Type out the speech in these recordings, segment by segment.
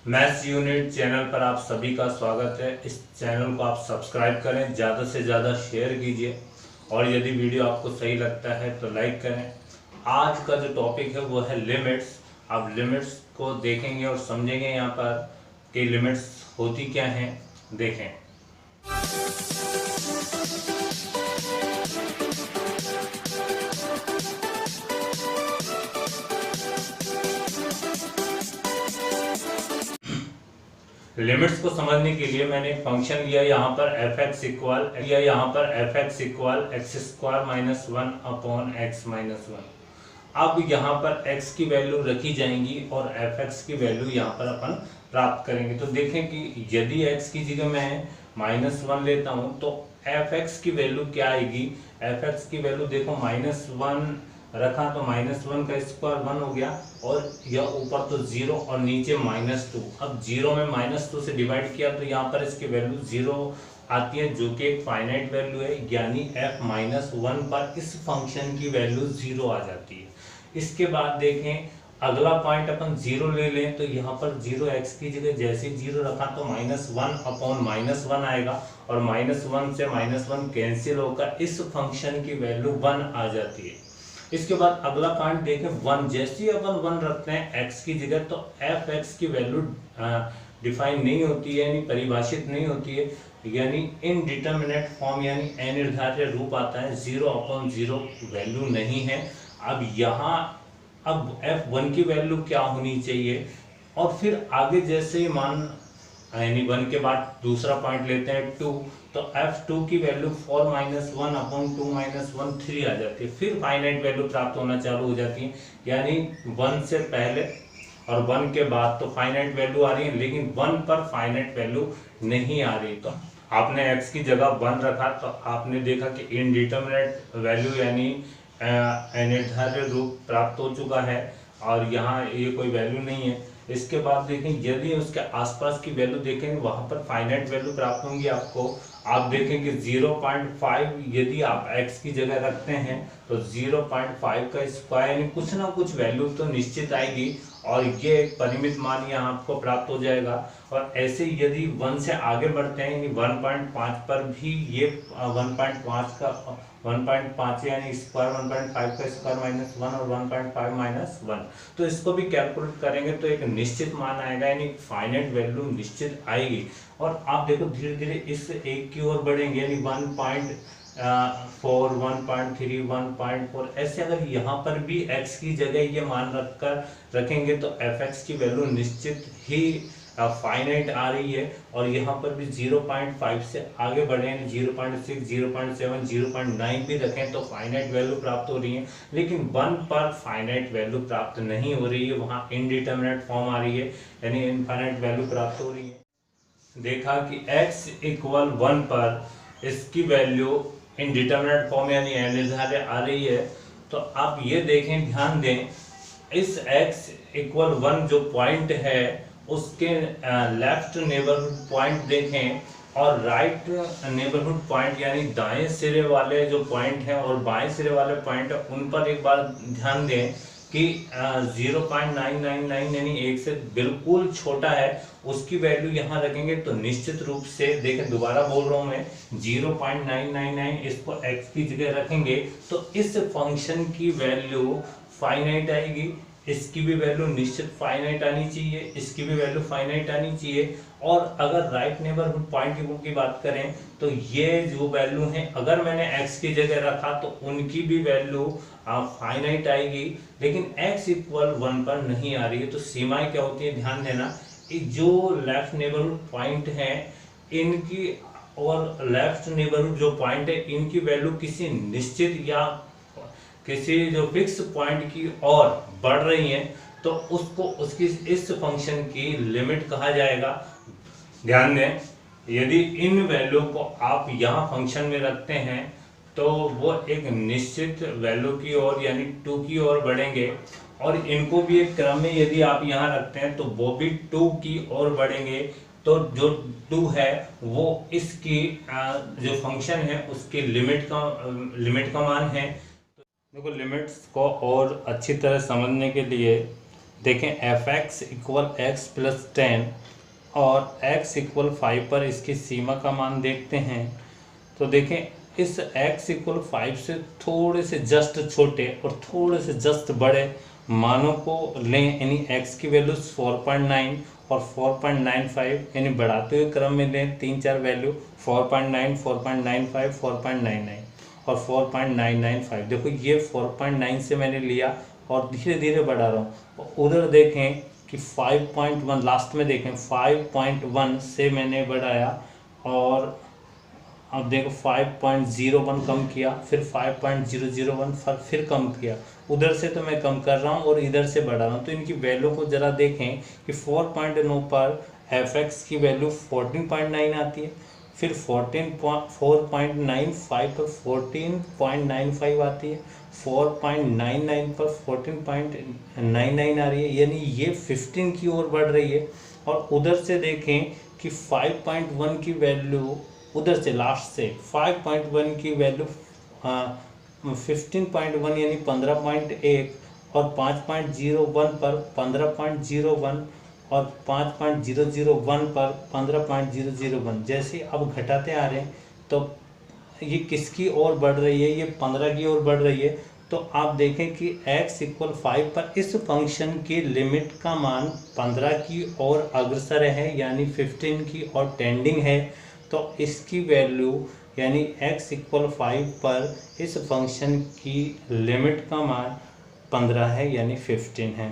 Maths unit channel पर आप सभी का स्वागत है। इस चैनल को आप सब्सक्राइब करें, ज़्यादा से ज़्यादा शेयर कीजिए और यदि वीडियो आपको सही लगता है तो लाइक करें। आज का जो टॉपिक है वो है लिमिट्स। आप लिमिट्स को देखेंगे और समझेंगे यहाँ पर कि लिमिट्स होती क्या हैं। देखें, लिमिट्स को समझने के लिए मैंने एक फंक्शन लिया यहाँ पर f X equal x square minus one upon x minus one. अब यहाँ पर x की वैल्यू रखी जाएंगी और fx की वैल्यू यहाँ पर अपन प्राप्त करेंगे। तो देखें कि यदि x की जगह मैं -1 लेता हूँ तो fx की वैल्यू क्या आएगी। fx की वैल्यू देखो -1 रखा तो -1 का स्क्वायर 1 हो गया और यह ऊपर तो 0 और नीचे -2। अब 0 में -2 से डिवाइड किया तो यहाँ पर इसकी वैल्यू 0 आती है, जो कि एक फाइनाइट वैल्यू है, यानी f-1 पर इस फंक्शन की वैल्यू 0 आ जाती है। इसके बाद देखें, अगला पॉइंट अपन 0 ले लें तो यहाँ पर 0x की जगह जैसे 0 रखा तो -1 अपॉन -1 आएगा और -1 से -1 कैंसिल होकर इस फंक्शन की वैल्यू 1 आ जाती है। इसके बाद अगला पॉइंट देखें, 1 जैसे ही अपन 1 रखते हैं x की जगह तो fx की वैल्यू डिफाइन नहीं होती है, यानी परिभाषित नहीं होती है, यानी इनडिटरमिनेट फॉर्म यानी अनिर्धारित रूप आता है। 0/0 वैल्यू नहीं है। अब यहाँ अब f1 की वैल्यू क्या होनी चाहिए और फिर आगे जैसे ही मान यानी 1 के बाद दूसरा पॉइंट लेते हैं 2, तो f2 की वैल्यू 4-1/2 - 3 आ जाती है। फिर फाइनाइट वैल्यू प्राप्त होना चालू हो जाती है, यानी 1 से पहले और 1 के बाद तो फाइनाइट वैल्यू आ रही है, लेकिन 1 पर फाइनाइट वैल्यू नहीं आ रही। तो आपने x की जगह 1 रखा तो आपने देखा कि इनडिटरमिनेट वैल्यू यानी अनिर्धारित रूप प्राप्त हो चुका है और यहाँ ये कोई वैल्यू नहीं है। इसके बाद देखें, यदि उसके आसपास की वैल्यू देखें वहां पर फाइनाइट वैल्यू प्राप्त होंगी आपको। आप देखें कि 0.5 यदि आप x की जगह रखते हैं तो 0.5 का स्क्वायर यानी कुछ ना कुछ वैल्यू तो निश्चित आएगी और ये एक परिमित मान यहाँ आपको प्राप्त हो जाएगा। और ऐसे यदि 1 से आगे बढ़ते हैं यानी 1.5 पर भी ये 1.5 का 1.5 यानी स्क्वायर 1.5 का स्क्वायर -1 और 1.5 -1, तो इसको भी कैलकुलेट करेंगे तो एक निश्चित मान आएगा, यानी फाइनाइट वैल्यू निश्चित आएगी। और आप देखो धीरे धीरे इस एक की ओर बढ़ेंगे, यानी 1.4 1.3 1.4 ऐसे अगर यहाँ पर भी x की जगह ये मान रखेंगे तो fx की वैल्यू निश्चित ही फाइनाइट आ रही है। और यहाँ पर भी 0.5 से आगे बढ़े 0.6 0.7 0.9 भी रखें तो फाइनाइट वैल्यू प्राप्त हो रही है, लेकिन 1 पर फाइनाइट वैल्यू प्राप्त नहीं हो रही है, वहाँ इनडिटरमिनेट फॉर्म आ रही है, यानी इनफाइनाइट वैल्यू प्राप्त हो रही है। देखा कि x इक्वल 1 पर इसकी वैल्यू इनडिटरमिनेट फॉर्म यानी अनिर्धारित आ रही है। तो आप ये देखें, ध्यान दें, इस x इक्वल 1 जो पॉइंट है उसके लेफ्ट नेबरहुड पॉइंट देखें और राइट नेबरहुड पॉइंट यानी दाएं सिरे वाले जो पॉइंट है और बाएं सिरे वाले पॉइंट है उन पर एक बार ध्यान दें कि 0.999 यानी 1 से बिल्कुल छोटा है, उसकी वैल्यू यहाँ रखेंगे तो निश्चित रूप से देखें, दोबारा बोल रहा हूँ मैं, 0.999 इसको x की जगह रखेंगे तो इस फंक्शन की वैल्यू फाइनाइट आएगी, इसकी भी वैल्यू निश्चित फाइनाइट आनी चाहिए, इसकी भी वैल्यू फाइनाइट आनी चाहिए। और अगर राइट नेबरहुड पॉइंट की बात करें तो ये जो वैल्यू है अगर मैंने x की जगह रखा तो उनकी भी वैल्यू फाइनाइट आएगी, लेकिन x इक्वल 1 पर नहीं आ रही है। तो सीमाएं क्या होती है, ध्यान देना, जो लेफ्ट नेबरहुड पॉइंट है इनकी और लेफ्ट नेबरहुड जो पॉइंट है इनकी वैल्यू किसी निश्चित या किसी जो फिक्स पॉइंट की ओर बढ़ रही है तो उसको उसकी इस फंक्शन की लिमिट कहा जाएगा। ध्यान दें, यदि इन वैल्यू को आप यहाँ फंक्शन में रखते हैं तो वो एक निश्चित वैल्यू की ओर यानी 2 की ओर बढ़ेंगे और इनको भी एक क्रम में यदि आप यहाँ रखते हैं तो वो भी 2 की ओर बढ़ेंगे। तो जो 2 है वो इसकी जो फंक्शन है उसकी लिमिट का मान है। देखो, लिमिट्स को और अच्छी तरह समझने के लिए देखें F X equal x plus 10 और x इक्वल 5 पर इसकी सीमा का मान देखते हैं। तो देखें इस x इक्वल 5 से थोड़े से जस्ट छोटे और थोड़े से जस्ट बड़े मानों को लें, यानी x की वैल्यू 4.9 और 4.95, यानी बढ़ाते हुए क्रम में लें 3-4 वैल्यू 4.9, 4.95, 4.99 और 4.995। देखो ये 4.9 से मैंने लिया और धीरे धीरे बढ़ा रहा हूँ। उधर देखें कि 5.1 लास्ट में देखें 5.1 से मैंने बढ़ाया और अब देखो 5.01 कम किया, फिर 5.001 फिर कम किया। उधर से तो मैं कम कर रहा हूँ और इधर से बढ़ा रहा हूँ। तो इनकी वैल्यू को ज़रा देखें कि 4.9 पर एफ एक्स की वैल्यू 14.9 आती है, फिर 4.95 पर 14.95 आती है, 4.99 पर 14.99 आ रही है, यानी ये 15 की ओर बढ़ रही है। और उधर से देखें कि 5.1 की वैल्यू, उधर से लास्ट से 5.1 की वैल्यू 15.1 यानी 15.1 और 5.01 पर 15.01 और 5.001 पर 15.001 जैसे अब घटाते आ रहे हैं तो ये किसकी ओर बढ़ रही है, ये 15 की ओर बढ़ रही है। तो आप देखें कि x इक्वल 5 पर इस फंक्शन की लिमिट का मान 15 की ओर अग्रसर है, यानी 15 की ओर टेंडिंग है। तो इसकी वैल्यू यानी x इक्वल 5 पर इस फंक्शन की लिमिट का मान 15 है, यानी 15 है।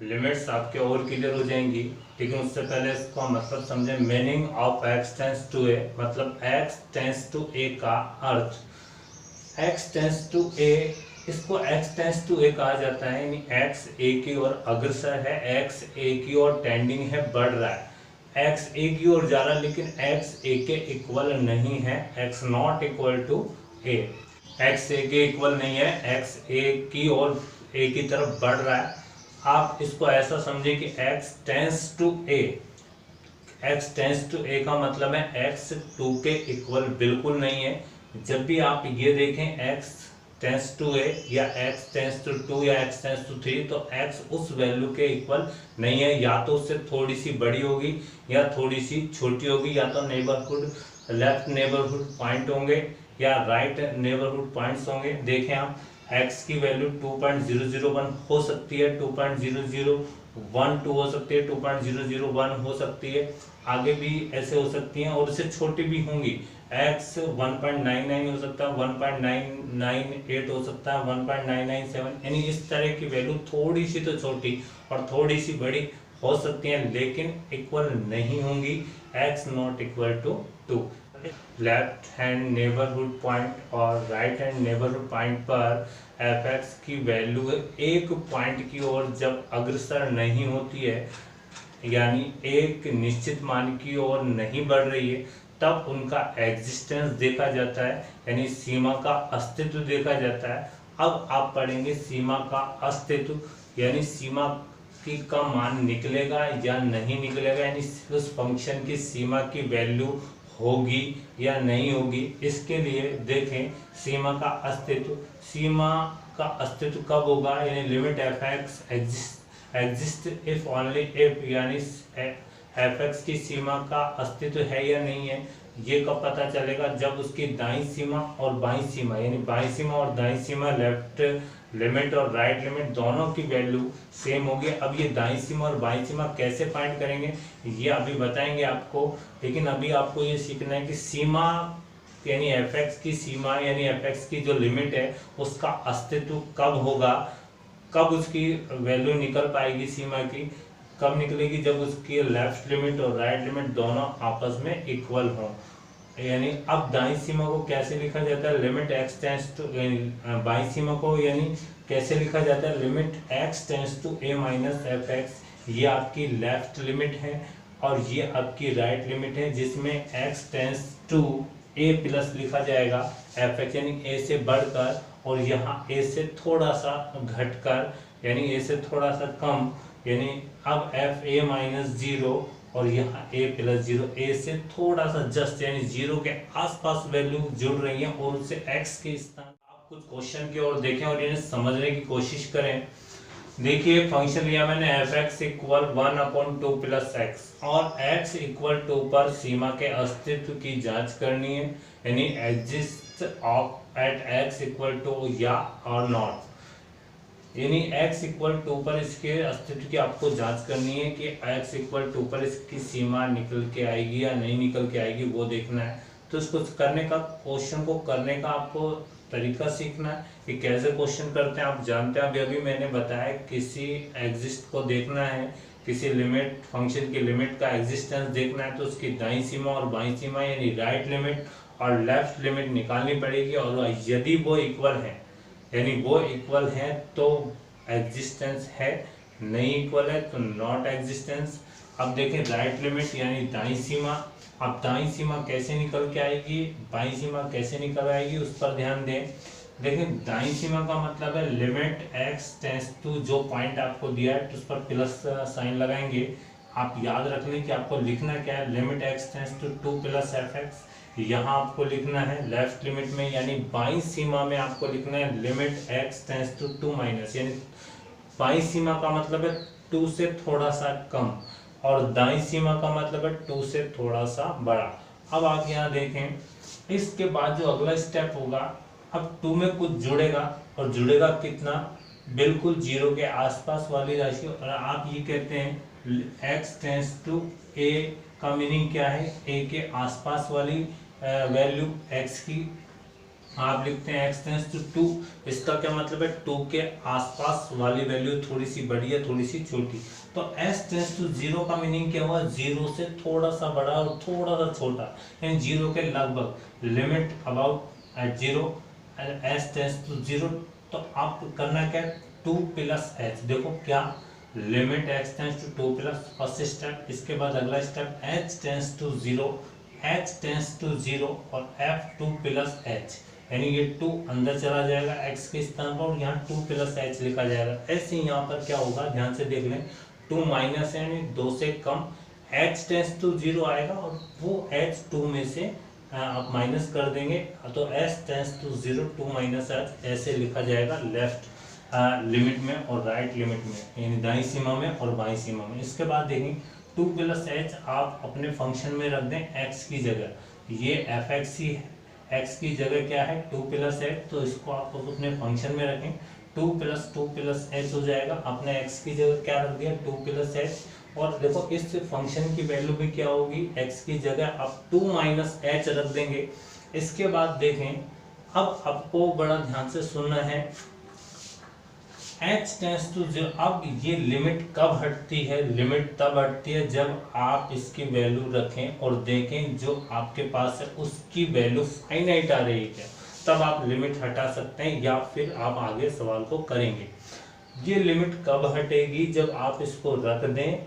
लिमिट्स आपके और क्लियर हो जाएंगी, लेकिन उससे पहले इसका मतलब समझें। Meaning of x tends to a, मतलब x टेंस टू a का अर्थ, x टेंस टू a, इसको x टेंस टू a कहा जाता है, यानी x a की ओर अग्रसर है, x a की ओर टेंडिंग है, बढ़ रहा है। x a की ओर जा रहा है लेकिन x a के इक्वल नहीं है, x not equal to a, x a के इक्वल नहीं है, x a की ओर a की तरफ बढ़ रहा है। आप इसको ऐसा समझे कि x tends to a, x tends to a का मतलब है x 2 के इक्वल बिल्कुल नहीं है। जब भी आप ये देखें x टेंस टू a या x टेंस टू 2 या x टेंस टू 3, तो x उस वैल्यू के इक्वल नहीं है, या तो उससे थोड़ी सी बड़ी होगी या थोड़ी सी छोटी होगी, या तो नेबरहुड लेफ्ट नेबरहुड पॉइंट होंगे या राइट नेबरहुड पॉइंट्स होंगे। देखें आप x की वैल्यू 2.001 हो सकती है, 2.001 हो सकती है, 2.001 हो सकती है, आगे भी ऐसे हो सकती हैं और इससे छोटी भी होंगी। x 1.99 हो सकता है, 1.998 हो सकता है, 1.997, यानी इस तरह की वैल्यू थोड़ी सी तो छोटी और थोड़ी सी बड़ी हो सकती हैं, लेकिन इक्वल नहीं होंगी। x not equal to 2। Left hand neighbourhood point और राइट हैंड नेबरहुड पॉइंट पर एफ एक्स की वैल्यू एक पॉइंट की ओर जब अग्रसर नहीं होती है, यानी एक निश्चित मान की ओर नहीं बढ़ रही है, तब उनका एग्जिस्टेंस देखा जाता है, यानी सीमा का अस्तित्व देखा जाता है। अब आप पढ़ेंगे सीमा का अस्तित्व, यानी सीमा की का मान निकलेगा या नहीं निकलेगा, यानी उस फंक्शन की सीमा की वैल्यू होगी या नहीं होगी। इसके लिए देखें सीमा का अस्तित्व, सीमा का अस्तित्व कब होगा, यानी limit F x exist if only if, यानी एफ एक्स की सीमा का अस्तित्व है या नहीं है, ये कब पता चलेगा, जब उसकी दाईं सीमा और बाईं सीमा, यानी बाईं सीमा और दाईं सीमा, लेफ्ट लिमिट और राइट लिमिट दोनों की वैल्यू सेम होगी। अब ये दाईं सीमा और बाईं सीमा कैसे फाइंड करेंगे ये अभी बताएंगे आपको, लेकिन अभी आपको ये सीखना है कि सीमा यानी एफ एक्स की सीमा यानी एफ एक्स की जो लिमिट है उसका अस्तित्व कब होगा, कब उसकी वैल्यू निकल पाएगी, सीमा की कब निकलेगी, जब उसकी लेफ्ट लिमिट और राइट लिमिट दोनों आपस में इक्वल हों। यानी अब दाईं सीमा को कैसे लिखा जाता है, लिमिट एक्स टेंस टू, बाईं सीमा को यानी कैसे लिखा जाता है, limit x tends to a minus f x, ये आपकी लेफ्ट लिमिट है और ये आपकी राइट लिमिट है, जिसमें x tends to a plus लिखा जाएगा एफ एक्स, यानी ए से बढ़कर और यहाँ ए से थोड़ा सा घटकर, यानी ए से थोड़ा सा कम, यानी अब एफ ए माइनस 0 और यहाँ a प्लस 0, ए से थोड़ा सा जस्ट यानी 0 के आसपास वैल्यू जुड़ रही है और उससे x के स्थान आप आप कुछ क्वेश्चन की ओर देखें और इन्हें समझने की कोशिश करें। देखिए फंक्शन लिया मैंने f(x) इक्वल 1/2 प्लस एक्स और x इक्वल 2 पर सीमा के अस्तित्व की जांच करनी है, यानी exist of at x equal to या और नॉट, यानी x इक्वल 2 पर इसके अस्तित्व की आपको जांच करनी है कि x इक्वल 2 पर इसकी सीमा निकल के आएगी या नहीं निकल के आएगी, वो देखना है। तो इसको करने का, क्वेश्चन को करने का आपको तरीका सीखना है कि कैसे क्वेश्चन करते हैं। आप जानते हैं अभी मैंने बताया, किसी एग्जिस्ट को देखना है, किसी लिमिट फंक्शन की लिमिट का एग्जिस्टेंस देखना है तो उसकी दाईं सीमा और बाईं सीमा यानी राइट लिमिट और लेफ्ट लिमिट निकालनी पड़ेगी, और यदि वो इक्वल है यानी वो इक्वल है तो एग्जिस्टेंस है, नहीं इक्वल है तो नॉट एग्जिस्टेंस। अब देखें राइट लिमिट यानी दाईं सीमा, अब दाईं सीमा कैसे निकल के आएगी, बाईं सीमा कैसे निकल आएगी, उस पर ध्यान दें। देखें दाईं सीमा का मतलब है लिमिट x टेंड्स टू, जो पॉइंट आपको दिया है तो उस पर प्लस साइन लगाएंगे। आप याद रख लें कि आपको लिखना क्या है, लिमिट x टेंड्स टू 2 प्लस fx, यहाँ आपको लिखना है लेफ्ट लिमिट में, यानी बाईं सीमा में आपको लिखना है limit x tends to 2 minus, यानी बाईं सीमा का मतलब है 2 से थोड़ा सा कम और दाईं सीमा का मतलब है 2 से थोड़ा सा बड़ा। अब आप यहाँ देखें, इसके बाद जो अगला स्टेप होगा, अब 2 में कुछ जुड़ेगा और जुड़ेगा कितना, बिल्कुल 0 के आसपास वाली राशि, और आप ये कहते हैं x टेंड्स टू a का मीनिंग क्या है, a के आसपास वाली वैल्यू x की आप लिखते हैं x टेंड्स टू 2, इसका क्या मतलब है 2 के आसपास वाली वैल्यू थोड़ी सी बड़ी है थोड़ी सी छोटी। तो s टेंड्स टू 0 का मीनिंग क्या हुआ, 0 से थोड़ा सा बड़ा और थोड़ा सा छोटा, यानी 0 के लगभग, limit about at 0 and s tends to 0। तो आप करना क्या है 2 प्लस h, देखो क्या limit x tends to 2 plus first step, इसके बाद अगला step h tends to 0, h tends to 0 और f 2 प्लस h, यानी ये 2 अंदर चला जाएगा x के स्थान पर और यहाँ 2 प्लस h लिखा जाएगा। ऐसे यहाँ पर क्या होगा ध्यान से देख लें, 2 माइनस यानी 2 से कम, h टेंड्स टू 0 आएगा और वो h 2 में से आप माइनस कर देंगे तो s tends to 0 2 minus h ऐसे लिखा जाएगा लेफ्ट लिमिट में और राइट लिमिट में, यानी दाईं सीमा में और बाईं सीमा में। इसके बाद देखें 2 प्लस h आप अपने फंक्शन में रख दें x की जगह, ये fx ही है, x की जगह क्या है 2 प्लस h, तो इसको आप अपने फंक्शन में रखें, 2 प्लस h हो जाएगा, अपने x की जगह क्या रख दिया 2 प्लस h, और देखो इस फंक्शन की वैल्यू भी क्या होगी, x की जगह आप 2 माइनस h रख देंगे। इसके बाद देखें, अब आपको बड़ा ध्यान से सुनना है, h टेंड्स टू 0, अब ये लिमिट कब हटती है, लिमिट तब हटती है जब आप इसकी वैल्यू रखें और देखें जो आपके पास है उसकी वैल्यू फाइनाइट आ रही है, तब आप लिमिट हटा सकते हैं या फिर आप आगे सवाल को करेंगे। ये लिमिट कब हटेगी, जब आप इसको रख दें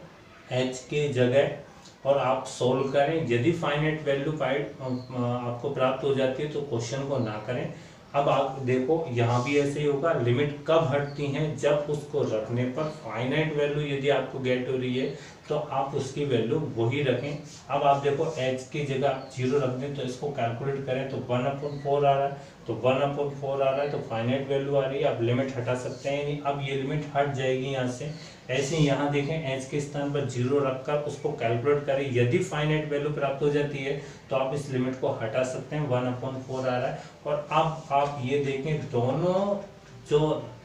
h की जगह और आप सोल्व करें, यदि फाइनाइट वैल्यू आपको प्राप्त हो जाती है तो क्वेश्चन को ना करें। अब आप देखो यहाँ भी ऐसे ही होगा, लिमिट कब हटती हैं, जब उसको रखने पर फाइनाइट वैल्यू यदि आपको गेट हो रही है तो आप उसकी वैल्यू वही रखें। अब आप देखो h की जगह 0 रख दें तो इसको कैलकुलेट करें तो 1/4 आ रहा है, तो 1/4 आ रहा है तो फाइनाइट वैल्यू आ रही है, आप लिमिट हटा सकते हैं, यानी अब ये लिमिट हट जाएगी यहाँ से। ऐसे ही यहाँ देखें h के स्थान पर 0 रखकर उसको कैलकुलेट करें, यदि फाइनाइट वैल्यू प्राप्त हो जाती है तो आप इस लिमिट को हटा सकते हैं, 1/4 आ रहा है। और अब आप ये देखें, दोनों जो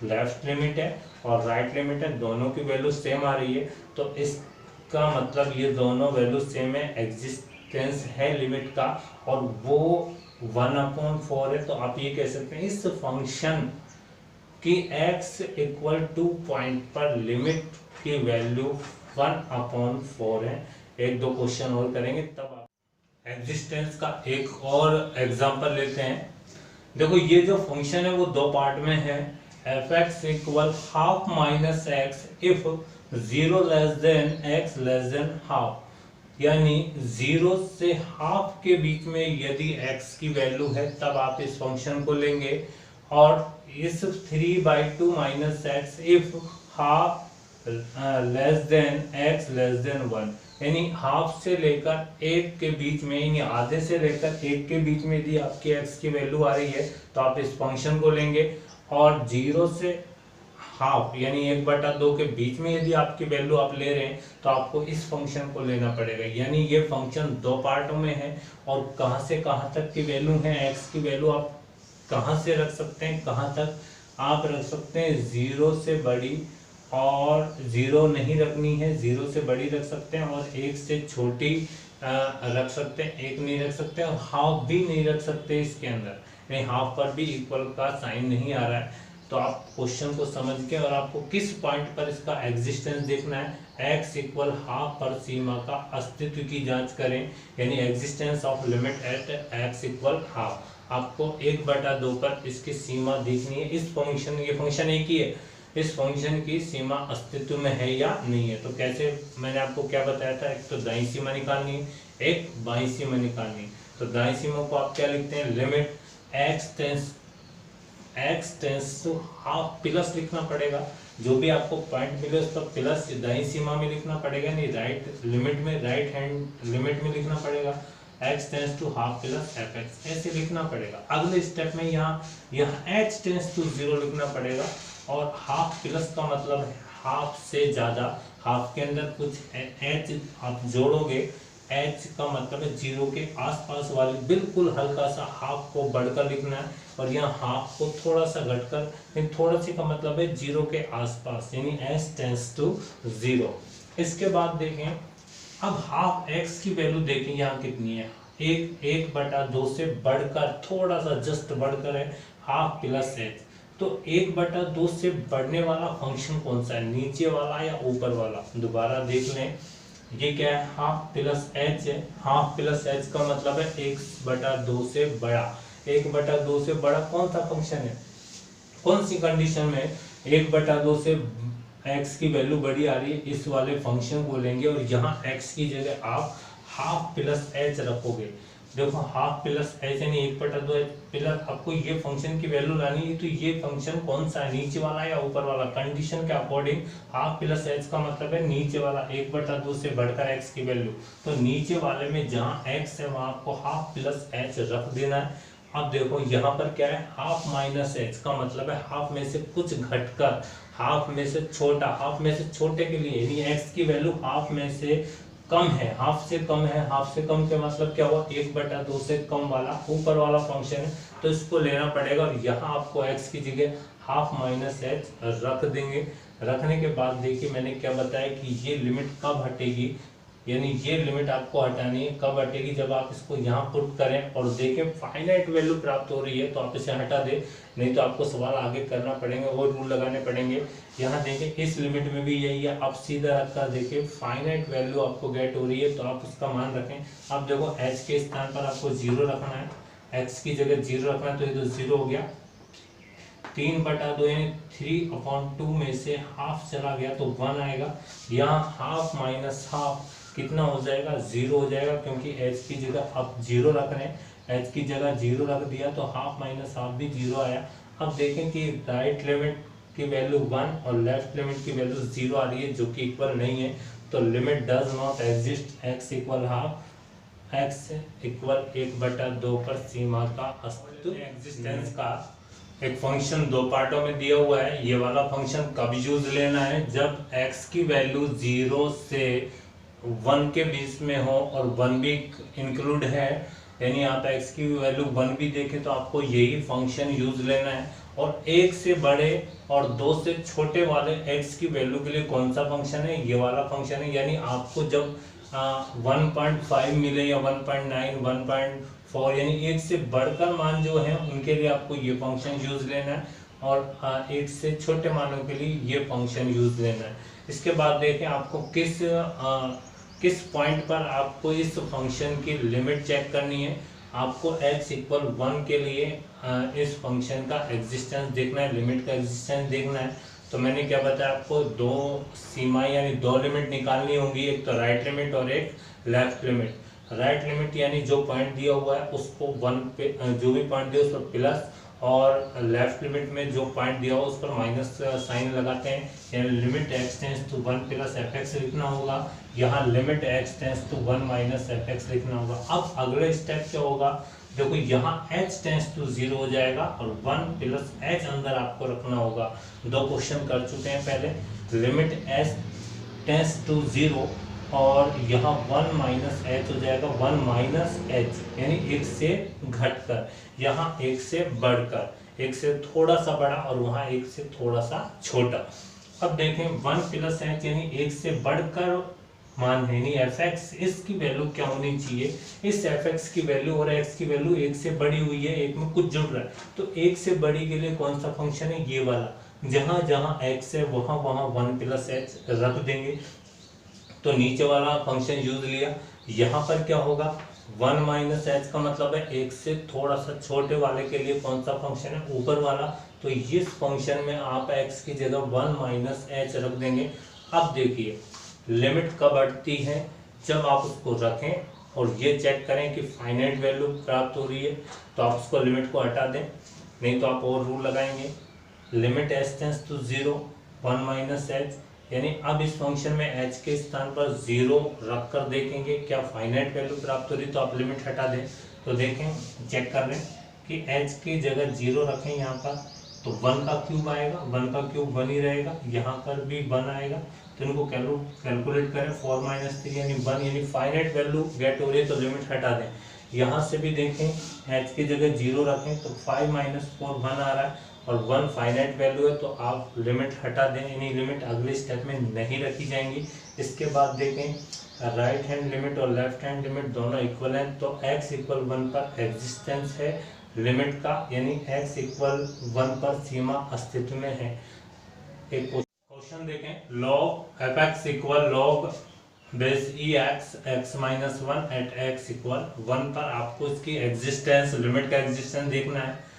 लेफ्ट लिमिट है और राइट लिमिट है दोनों की वैल्यू सेम आ रही है, तो इसका मतलब ये दोनों वैल्यू सेम है, एग्जिस्टेंस है लिमिट का और वो 1/4 है। तो आप ये कह सकते हैं इस फंक्शन कि x इक्वल टू पॉइंट पर लिमिट की वैल्यू 1/4 है। एक दो क्वेश्चन और करेंगे तब आप एग्जिस्टेंस का एक और एग्जांपल लेते हैं। देखो ये जो फंक्शन है वो दो पार्ट में है, f(x) equal half minus x if 0 less than x less than half, यानी 0 से हाफ के बीच में यदि x की वैल्यू है तब आप इस फंक्शन को लेंगे, और इस 3/2 minus x if half less than x less than 1, यानी हाफ से लेकर एक के बीच में, यानी आधे से लेकर एक के बीच में यदि आपकी x की वैल्यू आ रही है तो आप इस फंक्शन को लेंगे, और 0 से हाफ यानी 1/2 के बीच में यदि आपकी वैल्यू आप ले रहे हैं तो आपको इस फंक्शन को लेना पड़ेगा। यानी ये फंक्शन दो पार्टों में है, और कहां से कहां तक की वैल्यू है, x की वैल्यू आप कहां से रख सकते हैं, कहां तक आप रख सकते हैं, 0 से बड़ी, और 0 नहीं रखनी है, 0 से बड़ी रख सकते हैं, और 1 से छोटी रख सकते हैं, 1 नहीं रख सकते, और हाफ भी नहीं रख सकते इसके अंदर, यानी हाफ पर भी इक्वल का साइन नहीं आ रहा है। तो आप क्वेश्चन को समझ के, और आपको किस पॉइंट पर इसका एग्जिस्टेंस देखना है, x इक्वल हाफ पर सीमा का अस्तित्व की जांच करें, यानी existence of limit at x equal half. आपको 1/2 पर इसकी सीमा देखनी है, इस फंक्शन, ये फंक्शन एक ही है, इस फंक्शन की सीमा अस्तित्व में है या नहीं है। तो कैसे, मैंने आपको क्या बताया था, एक तो दाईं सीमा निकालनी है, एक बाईं सीमा निकालनी है। तो दाईं सीमा को आप क्या लिखते हैं, limit x tends to half, plus लिखना पड़ेगा, जो भी आपको पॉइंट मिले उस पर प्लस दाईं सीमा में लिखना पड़ेगा, नहीं राइट लिमिट में, राइट हैंड लिमिट में लिखना पड़ेगा, x tends to half plus fx, ऐसे लिखना पड़ेगा। अगले स्टेप में यहाँ h टेंस टू 0 लिखना पड़ेगा, और हाफ प्लस का मतलब है हाफ से ज्यादा, हाफ के अंदर कुछ h आप जोड़ोगे, h का मतलब है 0 के आसपास वाली, बिल्कुल हल्का सा हाफ को बढ़कर लिखना है, और यहाँ हाफ को थोड़ा सा घटकर, थोड़ा सी का मतलब है 0 के आसपास, यानी s टेंस टू 0। इसके बाद देखें, अब हाफ x की वैल्यू देखें यहाँ कितनी है, 1/2 से बढ़कर, थोड़ा सा जस्ट बढ़कर है, हाफ प्लस h। तो 1/2 से बढ़ने वाला फंक्शन कौन सा है, नीचे वाला या ऊपर वाला, दोबारा देख लें, ये क्या है, हाफ प्लस h है, हाफ प्लस h का मतलब है 1/2 से बड़ा, 1/2 से बड़ा कौन सा फंक्शन है, कौन सी कंडीशन में 1/2 से x की वैल्यू बड़ी आ रही है, इस वाले फंक्शन को लेंगे, और यहाँ x की जगह आप हाफ प्लस h रखोगे। देखो हाफ प्लस h यानी 1/2 प्लस, आपको ये फंक्शन की वैल्यू लानी है, तो ये फंक्शन कौन सा है, नीचे वाला या ऊपर वाला, कंडीशन के अकॉर्डिंग हाफ प्लस h का मतलब है नीचे वाला, 1/2 से बढ़कर x की वैल्यू, तो नीचे वाले में जहाँ x है वहाँ आपको हाफ प्लस h रख देना है। अब देखो यहाँ पर क्या है, हाफ माइनस h का मतलब है हाफ में से कुछ घटकर, हाफ में से छोटा, हाफ में से छोटे के लिए, यानी x की वैल्यू हाफ में से कम है, हाफ से कम है, हाफ से कम के मतलब क्या हुआ, 1/2 से कम वाला ऊपर वाला फंक्शन है, तो इसको लेना पड़ेगा, और यहाँ आपको x की जगह हाफ माइनस h रख देंगे। रखने के बाद देखिए मैंने क्या बताया कि ये लिमिट कब हटेगी, यानी ये लिमिट आपको हटानी है, कब हटेगी, जब आप इसको यहाँ पुट करें और देखें फाइनाइट वैल्यू प्राप्त हो रही है तो आप इसे हटा दें, नहीं तो आपको सवाल आगे करना पड़ेंगे, वो रूल लगाने पड़ेंगे। यहाँ देखें इस लिमिट में भी यही है, आप सीधा रखकर देखें फाइनाइट वैल्यू आपको गेट हो रही है तो आप उसका मान रखें। अब देखो h के स्थान पर आपको 0 रखना है, x की जगह 0 रखना है, तो ये तो 0 हो गया, 3/2 यानी 3/2 में से हाफ चला गया तो 1 आएगा, यहाँ हाफ माइनस हाफ कितना हो जाएगा, 0 हो जाएगा, क्योंकि h की जगह आप 0 रख रहे हैं, h की जगह 0 रख दिया तो हाफ माइनस हाफ भी 0 आया। अब देखें कि राइट लिमिट की वैल्यू 1 और लेफ्ट लिमिट की वैल्यू 0 आ रही है, जो कि इक्वल नहीं है, तो limit does not exist, x equal half, x equal 1/2 पर सीमा का अस्तित्व, एग्जिस्टेंस का एक फंक्शन दो पार्टों में दिया हुआ है। ये वाला फंक्शन कब यूज लेना है, जब x की वैल्यू 0 से 1 के बीच में हो और 1 भी इंक्लूड है, यानी आप x की वैल्यू 1 भी देखें तो आपको यही फंक्शन यूज लेना है। और 1 से बड़े और 2 से छोटे वाले x की वैल्यू के लिए कौन सा फंक्शन है, ये वाला फंक्शन है। यानी आपको जब 1.5 मिले या 1.9, 1.4 यानी 1 से बढ़कर मान जो है उनके लिए आपको ये फंक्शन यूज लेना है, और 1 से छोटे मानों के लिए ये फंक्शन यूज लेना है। इसके बाद देखें आपको किस पॉइंट पर आपको इस फंक्शन की लिमिट चेक करनी है। आपको x इक्वल 1 के लिए इस फंक्शन का एग्जिस्टेंस देखना है, लिमिट का एग्जिस्टेंस देखना है। तो मैंने क्या बताया आपको, दो सीमा यानी दो लिमिट निकालनी होंगी, एक तो राइट लिमिट और एक लेफ्ट लिमिट। राइट लिमिट यानी जो पॉइंट दिया हुआ है उसको 1 पे, जो भी पॉइंट दिया उस पर प्लस, और लेफ्ट लिमिट में जो पॉइंट दिया हो उस पर माइनस साइन लगाते हैं, यानी limit x tends to 1 plus f x लिखना होगा, यहाँ limit x tends to 1 minus f x लिखना होगा। अब अगला स्टेप क्या होगा, देखो यहाँ h टेंस टू 0 हो जाएगा और 1 प्लस h अंदर आपको रखना होगा। दो क्वेश्चन कर चुके हैं पहले, लिमिट h टेंस टू 0 और यहाँ 1 माइनस एच हो जाएगा, 1 माइनस एच यानी एक से घटकर, यहाँ एक से बढ़कर, एक से थोड़ा सा बड़ा और वहाँ एक से थोड़ा सा छोटा। अब देखें 1 प्लस एच यानी एक से बढ़कर मान है, यानी एफ एक्स, इसकी वैल्यू क्या होनी चाहिए, इस एफ एक्स की वैल्यू और एक्स की वैल्यू एक से बड़ी हुई है, एक में कुछ जुड़ रहा है, तो एक से बड़ी के लिए कौन सा फंक्शन है, ये वाला, जहां जहां एक्स है वहां वहां 1 प्लस एच रख देंगे। तो नीचे वाला फंक्शन यूज लिया, यहाँ पर क्या होगा 1 माइनस एच का मतलब है एक से थोड़ा सा छोटे वाले के लिए कौन सा फंक्शन है, ऊपर वाला, तो इस फंक्शन में आप x की जगह 1 माइनस एच रख देंगे। अब देखिए लिमिट कब हटती है, जब आप उसको रखें और ये चेक करें कि फाइनाइट वैल्यू प्राप्त हो रही है, तो आप उसको लिमिट को हटा दें, नहीं तो आप और रूल लगाएंगे, limit h tends to 0 1 minus h, यानी अब इस फंक्शन में h के स्थान पर 0 रख कर देखेंगे क्या फाइनाइट वैल्यू प्राप्त हो रही, तो आप लिमिट हटा दें। तो देखें चेक कर लें कि h की जगह 0 रखें यहाँ पर, तो 1 का क्यूब आएगा, 1 का क्यूब 1 ही रहेगा, यहाँ पर भी 1 आएगा, तो इनको कैलकुलेट करें 4 माइनस 3 यानी 1, यानी फाइनाइट वैल्यू गेट हो रही है, तो लिमिट हटा दें। यहाँ से भी देखें h की जगह 0 रखें तो 5 माइनस 4 1 आ रहा है और 1 फाइनाइट वैल्यू है, तो आप लिमिट हटा दें, यानी लिमिट अगले स्टेप में नहीं रखी जाएंगी। इसके बाद देखें राइट हैंड लिमिट और लेफ्ट हैंड लिमिट दोनों इक्वल हैं, तो x इक्वल 1 पर एग्जिस्टेंस है लिमिट का, यानी x इक्वल 1 पर सीमा अस्तित्व में है। एक क्वेश्चन देखें, log F X equal log base E X X minus 1 at X equal 1 पर आपको इसकी एग्जिस्टेंस, लिमिट का एग्जिस्टेंस देखना है।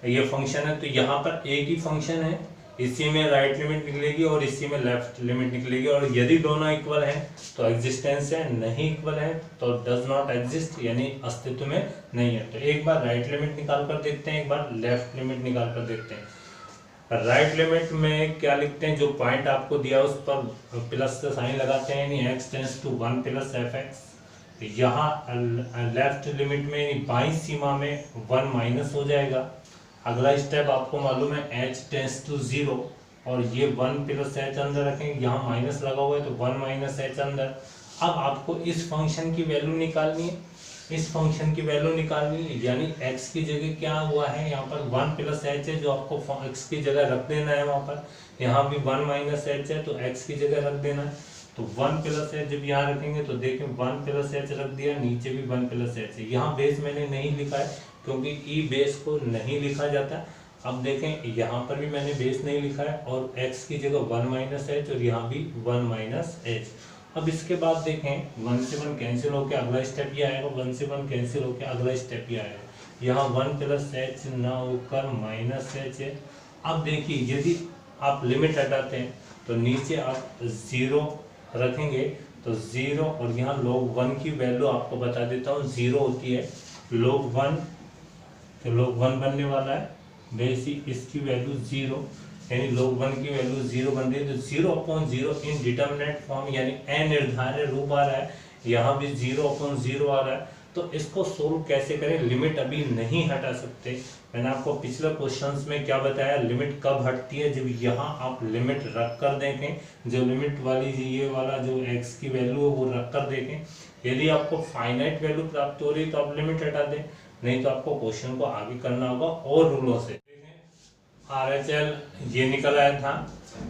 ये फंक्शन है तो यहाँ पर एक ही फंक्शन है, इसी में राइट लिमिट निकलेगी और इसी में लेफ्ट लिमिट निकलेगी, और यदि दोनों इक्वल हैं तो एग्जिस्टेंस है, नहीं इक्वल है तो डज नॉट एग्जिस्ट यानी अस्तित्व में नहीं है। तो एक बार राइट लिमिट निकाल कर देखते हैं, एक बार लेफ्ट लिमिट निकाल कर देखते हैं। राइट लिमिट में क्या लिखते हैं, जो पॉइंट आपको दिया उस पर प्लस का साइन लगाते हैं, यानी x tends to 1 plus f x. यहाँ लेफ्ट लिमिट में बाईं सीमा में 1 माइनस हो जाएगा। अगला स्टेप आपको मालूम है h टेंस टू 0 और ये 1 प्लस एच अंदर रखेंगे, यहाँ माइनस लगा हुआ है तो 1 माइनस एच अंदर। अब आपको इस फंक्शन की वैल्यू निकालनी है, इस फंक्शन की वैल्यू निकालनी है, यानी x की जगह क्या हुआ है, यहाँ पर 1 प्लस एच है जो आपको x की जगह रख देना है, वहाँ पर यहाँ भी 1 माइनस एच है तो x की जगह रख देना है। तो 1 प्लस एच जब यहाँ रखेंगे तो देखें 1 प्लस एच रख दिया, नीचे भी 1 प्लस एच है। यहाँ बेस मैंने नहीं लिखा है क्योंकि ई बेस को नहीं लिखा जाता। अब देखें यहाँ पर भी मैंने बेस नहीं लिखा है और x की जगह 1 माइनस एच और यहाँ भी 1 माइनस एच। अब इसके बाद देखें 1 से 1 कैंसिल होकर अगला स्टेप ये आएगा, 1 से 1 कैंसिल होकर अगला स्टेप ये आएगा, यहाँ 1 प्लस एच ना होकर माइनस एच है। अब देखिए यदि आप लिमिट हटाते हैं तो नीचे आप 0 रखेंगे तो 0 और यहाँ log 1 की वैल्यू आपको बता देता हूँ 0 होती है, log 1 तो log 1 बनने वाला है, वैसी इसकी वैल्यू 0 यानी log 1 की वैल्यू 0 बन रही है, तो 0/0 इन डिटरमिनेंट फॉर्म यानी अनिर्धारित रूप आ रहा है, यहाँ भी 0/0 आ रहा है। तो इसको सोल्व कैसे करें, लिमिट अभी नहीं हटा सकते। मैंने आपको पिछले क्वेश्चंस में क्या बताया, लिमिट कब हटती है, जब यहाँ आप लिमिट रख कर देखें, जो लिमिट वाली ये वाला जो x की वैल्यू है वो रख कर देखें, यदि आपको फाइनाइट वैल्यू प्राप्त हो रही है तो आप लिमिट हटा दें, नहीं तो आपको क्वेश्चन को आगे करना होगा और रूलों से। RHL ये निकल आया था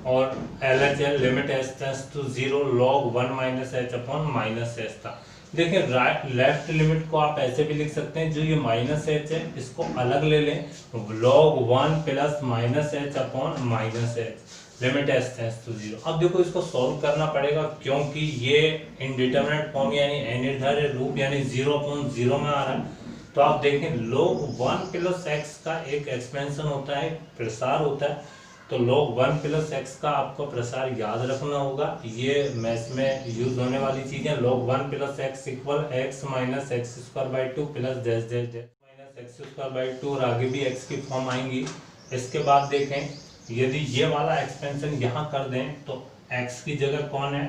और LHL limit h tends to 0 log 1 minus h upon minus h था। देखिए राइट लेफ्ट लिमिट को आप ऐसे भी लिख सकते हैं, जो ये माइनस एच है इसको अलग ले लें, log 1 plus minus h upon minus h limit h tends to 0। अब देखो इसको सॉल्व करना पड़ेगा क्योंकि ये इनडिटरमिनेट फॉर्म यानी अनिर्धारित रूप यानी 0/0 में आ रहा है। तो आप देखें log 1 प्लस एक्स का एक एक्सपेंशन होता है, प्रसार होता है, तो log 1 प्लस एक्स का आपको प्रसार याद रखना होगा, ये मैथ्स में यूज होने वाली चीजें। log 1 plus x equal x minus x square by 2 plus dash dash dash minus x x² और आगे भी x की फॉर्म आएंगी। इसके बाद देखें यदि ये वाला एक्सपेंशन यहाँ कर दें तो x की जगह कौन है,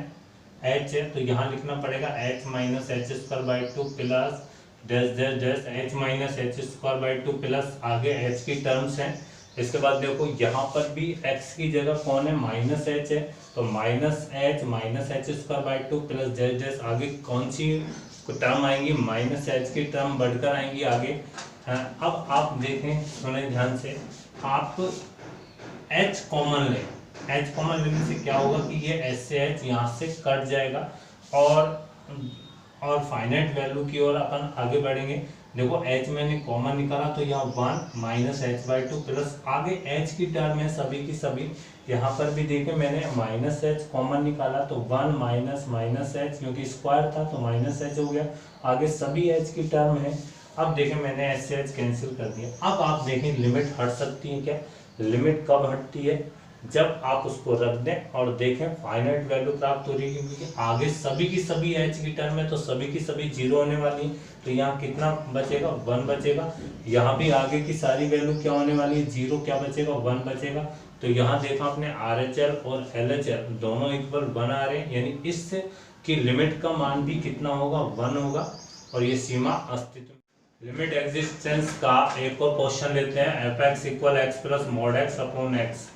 h है, तो यहाँ लिखना पड़ेगा h minus h² plus dash dash dash h minus h² plus आगे h की टर्म्स हैं। इसके बाद देखो यहाँ पर भी x की जगह कौन है, माइनस h है, तो minus h minus h² plus dash dash आगे कौन सी टर्म आएंगी, माइनस h की टर्म बढ़कर आएंगी आगे। अब आप देखें, सुने ध्यान से, आप h कॉमन लें, h कॉमन लेने से क्या होगा कि ये h से h यहाँ से कट जाएगा और फाइनाइट वैल्यू की ओर अपन आगे बढ़ेंगे। देखो h मैंने कॉमन निकाला तो यहाँ 1 माइनस h/2 प्लस आगे h की टर्म है सभी की सभी। यहाँ पर भी देखें मैंने माइनस h कॉमन निकाला तो 1 माइनस माइनस h, क्योंकि स्क्वायर था तो माइनस h हो गया, आगे सभी h की टर्म है। अब देखें मैंने h से h कैंसिल कर दिया। अब आप देखें लिमिट हट सकती है क्या, लिमिट कब हटती है, जब आप उसको रख दें और देखें फाइनाइट वैल्यू प्राप्त हो रही है, क्योंकि आगे सभी की सभी h की टर्म है तो सभी की सभी जीरो होने वाली है, तो यहाँ कितना बचेगा, 1 बचेगा। यहाँ भी आगे की सारी वैल्यू क्या होने वाली है, जीरो, क्या बचेगा, 1 बचेगा। तो यहाँ देखा आपने RHL और LHL दोनों इक्वल 1 आ रहे हैं, यानी इस की लिमिट का मान भी कितना होगा, 1 होगा, और ये सीमा अस्तित्व। लिमिट एग्जिस्टेंस का एक और क्वेश्चन लेते हैं, fx equal x plus mod x upon x।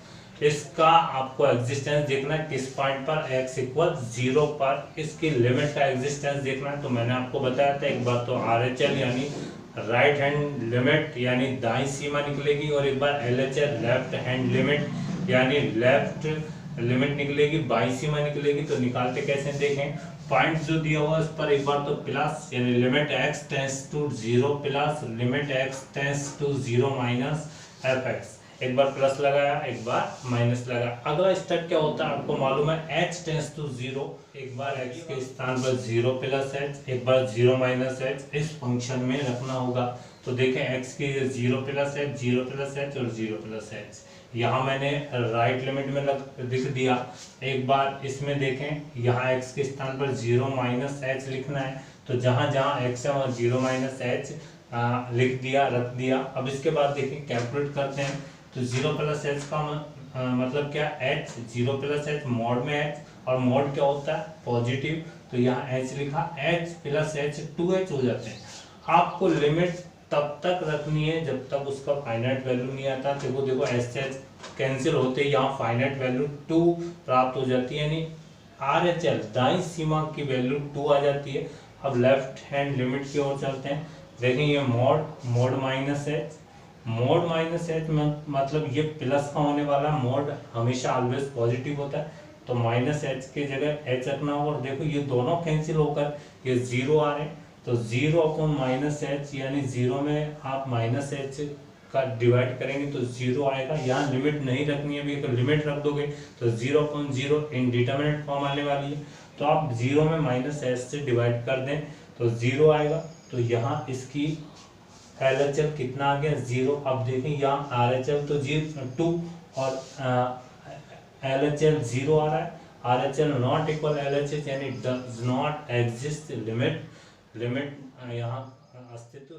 इसका आपको एग्जिस्टेंस देखना है किस पॉइंट पर, x इक्वल 0 पर इसकी लिमिट का एग्जिस्टेंस देखना है। तो मैंने आपको बताया था एक बार तो RHL यानी राइट हैंड लिमिट यानी दाईं सीमा निकलेगी, और एक बार LHL लेफ्ट हैंड लिमिट यानी लेफ्ट लिमिट निकलेगी, बाईं सीमा निकलेगी। तो निकालते कैसे देखें, पॉइंट जो दिया हुआ है उस पर एक बार तो प्लस यानी limit x tends to 0 plus limit x tends to 0 minus fx, एक बार प्लस लगाया एक बार माइनस लगाया। अगला स्टेप क्या होता है आपको मालूम है, h टेंस टू 0, एक बार x के स्थान पर 0 प्लस h, एक बार 0 माइनस h इस फंक्शन में रखना होगा। तो देखें x की 0 प्लस h, 0 प्लस h और 0 प्लस h, यहाँ मैंने राइट लिमिट में लिख दिया। एक बार इसमें देखें यहाँ x के स्थान पर 0 माइनस h लिखना है, तो जहाँ जहाँ x है वहाँ 0 माइनस h लिख दिया, रख दिया। अब इसके बाद देखें कैलकुलेट करते हैं, तो 0 प्लस h का मतलब क्या, h, 0 प्लस h मॉड में h, और मॉड क्या होता है, पॉजिटिव, तो यहाँ h लिखा, h प्लस h 2h हो जाते हैं। आपको लिमिट तब तक रखनी है जब तक उसका फाइनाइट वैल्यू नहीं आता। देखो एस से कैंसिल होते यहाँ फाइनाइट वैल्यू 2 प्राप्त हो जाती है, यानी RHL दाईं सीमा की वैल्यू 2 आ जाती है। अब लेफ्ट हैंड लिमिट की ओर चलते हैं, देखें ये mod minus H, mod minus H मतलब ये प्लस का होने वाला, मॉड हमेशा ऑलवेज पॉजिटिव होता है, तो माइनस एच की जगह एच रखना होगा। और देखो ये दोनों कैंसिल होकर ये 0 आ रहे हैं, तो 0 अपॉन माइनस एच यानी 0 में आप माइनस एच का डिवाइड करेंगे तो 0 आएगा। यहाँ लिमिट नहीं रखनी है, अभी अगर लिमिट रख दोगे तो 0 अपॉन 0 इनडिटरमिनेट फॉर्म आने वाली है, तो आप 0 में माइनस एच से डिवाइड कर दें तो 0 आएगा। तो यहाँ इसकी LHL कितना आ गया, 0। अब देखें यहाँ RHL तो 2 और LHL 0 आ रहा है, RHL नॉट इक्वल LHS यानी डज नॉट एग्जिस्ट लिमिट यहाँ अस्तित्व